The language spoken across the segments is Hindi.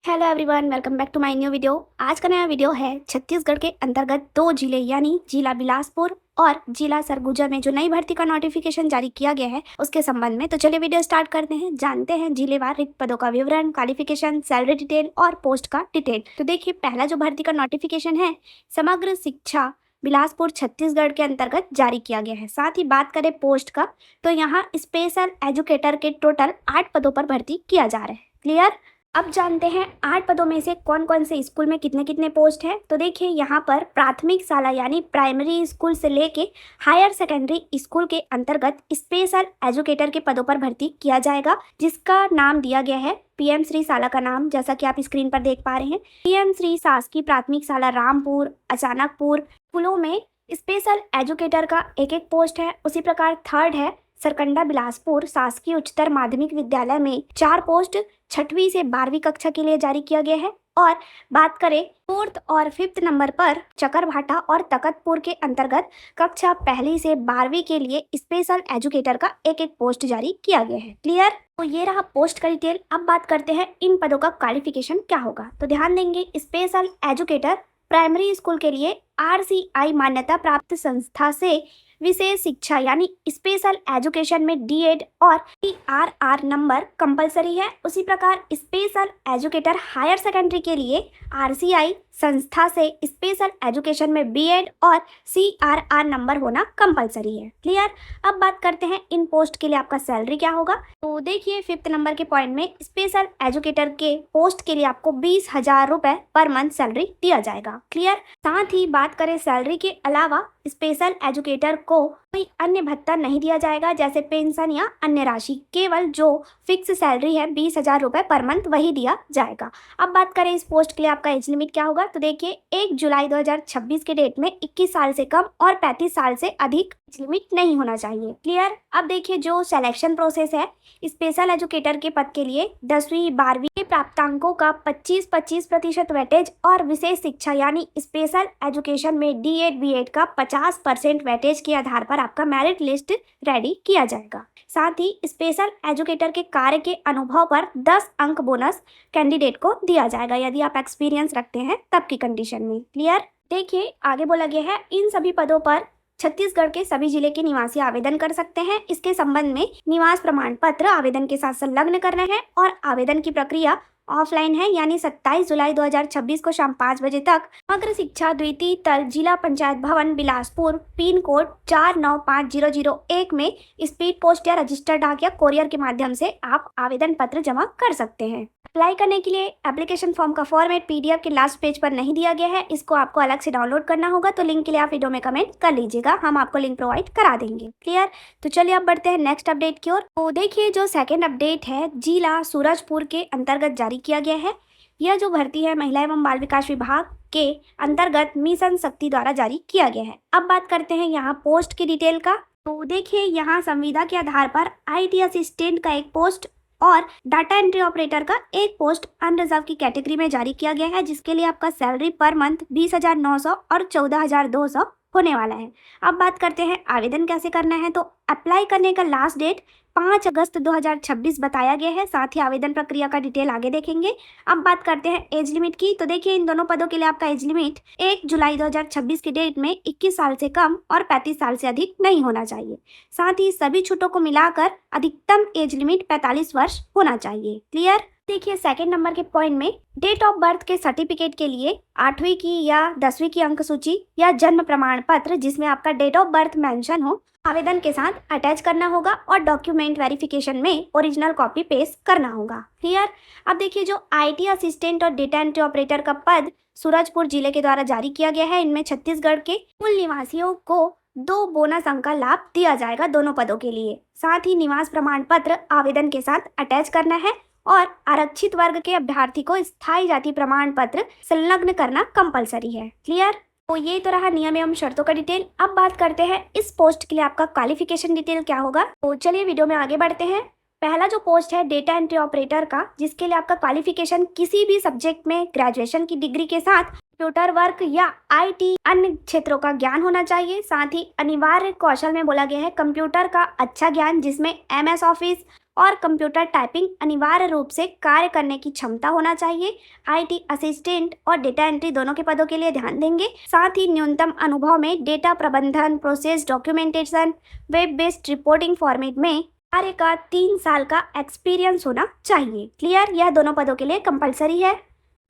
Hello everyone, welcome back to my new video. आज का नया वीडियो है छत्तीसगढ़ के अंतर्गत दो जिले यानी जिला बिलासपुर और जिला सरगुजा में जो नई भर्ती का नोटिफिकेशन जारी किया गया है उसके संबंध में। तो चलिए वीडियो स्टार्ट करते हैं, जानते हैं जिलेवार रिक्त पदों का विवरण, क्वालिफिकेशन, सैलरी डिटेल और पोस्ट का डिटेल। तो देखिए, पहला जो भर्ती का नोटिफिकेशन है समग्र शिक्षा बिलासपुर छत्तीसगढ़ के अंतर्गत जारी किया गया है। साथ ही बात करें पोस्ट का, तो यहाँ स्पेशल एजुकेटर के टोटल 8 पदों पर भर्ती किया जा रहा है। क्लियर। अब जानते हैं 8 पदों में से कौन कौन से स्कूल में कितने कितने पोस्ट हैं। तो देखिए, यहाँ पर प्राथमिक शाला यानी प्राइमरी स्कूल से लेके हायर सेकेंडरी स्कूल के अंतर्गत स्पेशल एजुकेटर के पदों पर भर्ती किया जाएगा, जिसका नाम दिया गया है पीएम श्री शाला का नाम, जैसा कि आप स्क्रीन पर देख पा रहे हैं। पीएम श्री शासकीय प्राथमिक शाला रामपुर, अचानकपुर स्कूलों में स्पेशल एजुकेटर का एक पोस्ट है। उसी प्रकार थर्ड है सरकंडा बिलासपुर शासकीय उच्चतर माध्यमिक विद्यालय में 4 पोस्ट 6वीं से 12वीं कक्षा के लिए जारी किया गया है। और बात करें 4th और 5th नंबर पर चकरभाटा और तकतपुर के अंतर्गत कक्षा 1 से 12वीं के लिए स्पेशल एजुकेटर का एक पोस्ट जारी किया गया है। क्लियर। तो ये रहा पोस्ट का डिटेल। अब बात करते हैं इन पदों का क्वालिफिकेशन क्या होगा। तो ध्यान देंगे, स्पेशल एजुकेटर प्राइमरी स्कूल के लिए RCI मान्यता प्राप्त संस्था से विशेष शिक्षा यानी स्पेशल एजुकेशन में DED और PRR नंबर कंपलसरी है। उसी प्रकार स्पेशल एजुकेटर हायर सेकेंडरी के लिए RCI संस्था से स्पेशल एजुकेशन में BEd और CRR नंबर होना कंपलसरी है। क्लियर। अब बात करते हैं इन पोस्ट के लिए आपका सैलरी क्या होगा। तो देखिए, 5th नंबर के पॉइंट में स्पेशल एजुकेटर के पोस्ट के लिए आपको 20,000 रुपए पर मंथ सैलरी दिया जाएगा। क्लियर। साथ ही बात करें सैलरी के अलावा स्पेशल एजुकेटर को कोई अन्य भत्ता नहीं दिया जाएगा, जैसे पेंशन या अन्य राशि। केवल जो फिक्स सैलरी है 20,000 रुपए पर मंथ वही दिया जाएगा। अब बात करें इस पोस्ट के लिए आपका एज लिमिट क्या होगा। तो देखिए, 1 जुलाई 2026 के डेट में 21 साल से कम और 35 साल से अधिक एज लिमिट नहीं होना चाहिए। क्लियर। अब देखिए, जो सिलेक्शन प्रोसेस है स्पेशल एजुकेटर के पद के लिए 10वीं 12वीं के प्राप्तांकों का 25% वेटेज और विशेष शिक्षा यानी स्पेशल एजुकेशन में DED BEd का 50% वेटेज के आधार पर आपका मेरिट लिस्ट रेडी किया जाएगा। साथ ही स्पेशल एजुकेटर के कार्य के अनुभव पर 10 अंक बोनस कैंडिडेट को दिया जाएगा, यदि आप एक्सपीरियंस रखते हैं तब की कंडीशन में। क्लियर। देखिए, आगे बोला गया है इन सभी पदों पर छत्तीसगढ़ के सभी जिले के निवासी आवेदन कर सकते हैं। इसके संबंध में निवास प्रमाण पत्र आवेदन के साथ संलग्न करना है और आवेदन की प्रक्रिया ऑफलाइन है, यानी 27 जुलाई 2026 को शाम 5 बजे तक समग्र शिक्षा द्वितीय तल जिला पंचायत भवन बिलासपुर पिन कोड 495001 में स्पीड पोस्ट या रजिस्टर्ड डाक या कोरियर के माध्यम से आप आवेदन पत्र जमा कर सकते हैं। अप्लाई करने के लिए एप्लीकेशन फॉर्म का फॉर्मेट PDF के लास्ट पेज पर नहीं दिया गया है, इसको आपको अलग से डाउनलोड करना होगा। तो लिंक के लिए आप वीडियो में कमेंट कर लीजिएगा, हम आपको लिंक प्रोवाइड करा देंगे। क्लियर। तो चलिए अब बढ़ते हैं नेक्स्ट अपडेट की ओर। तो देखिए, जो सेकेंड अपडेट है जिला सूरजपुर के अंतर्गत जारी किया गया है। यह जो भर्ती है महिला एवं बाल विकास विभाग के अंतर्गत मिशन शक्ति द्वारा जारी किया गया है। अब बात करते हैं यहाँ पोस्ट की डिटेल का। तो देखिए, यहाँ संविदा के आधार पर IT असिस्टेंट का एक पोस्ट और डाटा एंट्री ऑपरेटर का एक पोस्ट अनरिजर्व की कैटेगरी में जारी किया गया है, जिसके लिए आपका सैलरी पर मंथ 20,900 और 14,200 होने वाला है। अब बात करते हैं आवेदन कैसे करना है। तो अप्लाई करने का लास्ट डेट 5 अगस्त 2026 बताया गया है। साथ ही आवेदन प्रक्रिया का डिटेल आगे देखेंगे। अब बात करते हैं एज लिमिट की। तो देखिए, इन दोनों पदों के लिए आपका एज लिमिट 1 जुलाई 2026 की डेट में 21 साल से कम और 35 साल से अधिक नहीं होना चाहिए। साथ ही सभी छूटों को मिलाकर अधिकतम एज लिमिट 45 वर्ष होना चाहिए। क्लियर। देखिए, सेकंड नंबर के पॉइंट में डेट ऑफ बर्थ के सर्टिफिकेट के लिए 8वीं की या 10वीं की अंक सूची या जन्म प्रमाण पत्र जिसमें आपका डेट ऑफ बर्थ मेंशन हो आवेदन के साथ अटैच करना होगा और डॉक्यूमेंट वेरिफिकेशन में ओरिजिनल कॉपी पेस्ट करना होगा। क्लियर। अब देखिए, जो IT असिस्टेंट और डेटा एंट्री ऑपरेटर का पद सूरजपुर जिले के द्वारा जारी किया गया है, इनमें छत्तीसगढ़ के कुल निवासियों को 2 बोनस अंक का लाभ दिया जाएगा दोनों पदों के लिए। साथ ही निवास प्रमाण पत्र आवेदन के साथ अटैच करना है और आरक्षित वर्ग के अभ्यर्थी को स्थायी जाति प्रमाण पत्र संलग्न करना कंपलसरी है। क्लियर। तो ये तो रहा नियम एवं शर्तों का डिटेल। अब बात करते हैं इस पोस्ट के लिए आपका क्वालिफिकेशन डिटेल क्या होगा। तो चलिए वीडियो में आगे बढ़ते हैं। पहला जो पोस्ट है डेटा एंट्री ऑपरेटर का, जिसके लिए आपका क्वालिफिकेशन किसी भी सब्जेक्ट में ग्रेजुएशन की डिग्री के साथ कंप्यूटर वर्क या IT अन्य क्षेत्रों का ज्ञान होना चाहिए। साथ ही अनिवार्य कौशल में बोला गया है कंप्यूटर का अच्छा ज्ञान, जिसमें MS ऑफिस, और कंप्यूटर टाइपिंग अनिवार्य रूप से कार्य करने की क्षमता होना चाहिए। आईटी असिस्टेंट और डेटा एंट्री दोनों के पदों के लिए ध्यान देंगे। साथ ही न्यूनतम अनुभव में डेटा प्रबंधन, process documentation, web based reporting format में कार्य का 3 साल का एक्सपीरियंस होना चाहिए। क्लियर? यह दोनों पदों के लिए कंपलसरी है।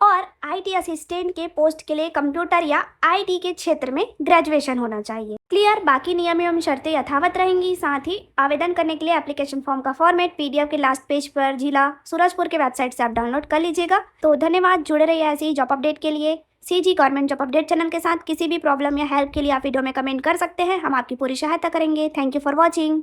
और आईटी असिस्टेंट के पोस्ट के लिए कंप्यूटर या आईटी के क्षेत्र में ग्रेजुएशन होना चाहिए। क्लियर? बाकी नियम एवं शर्तें यथावत रहेंगी। साथ ही आवेदन करने के लिए एप्लीकेशन फॉर्म का फॉर्मेट पीडीएफ के लास्ट पेज पर जिला सूरजपुर के वेबसाइट से आप डाउनलोड कर लीजिएगा। तो धन्यवाद, जुड़े रहिए ऐसी ही जॉब अपडेट के लिए। CG government job update channel के साथ किसी भी प्रॉब्लम या हेल्प के लिए आप वीडियो में कमेंट कर सकते हैं, हम आपकी पूरी सहायता करेंगे। Thank you for watching.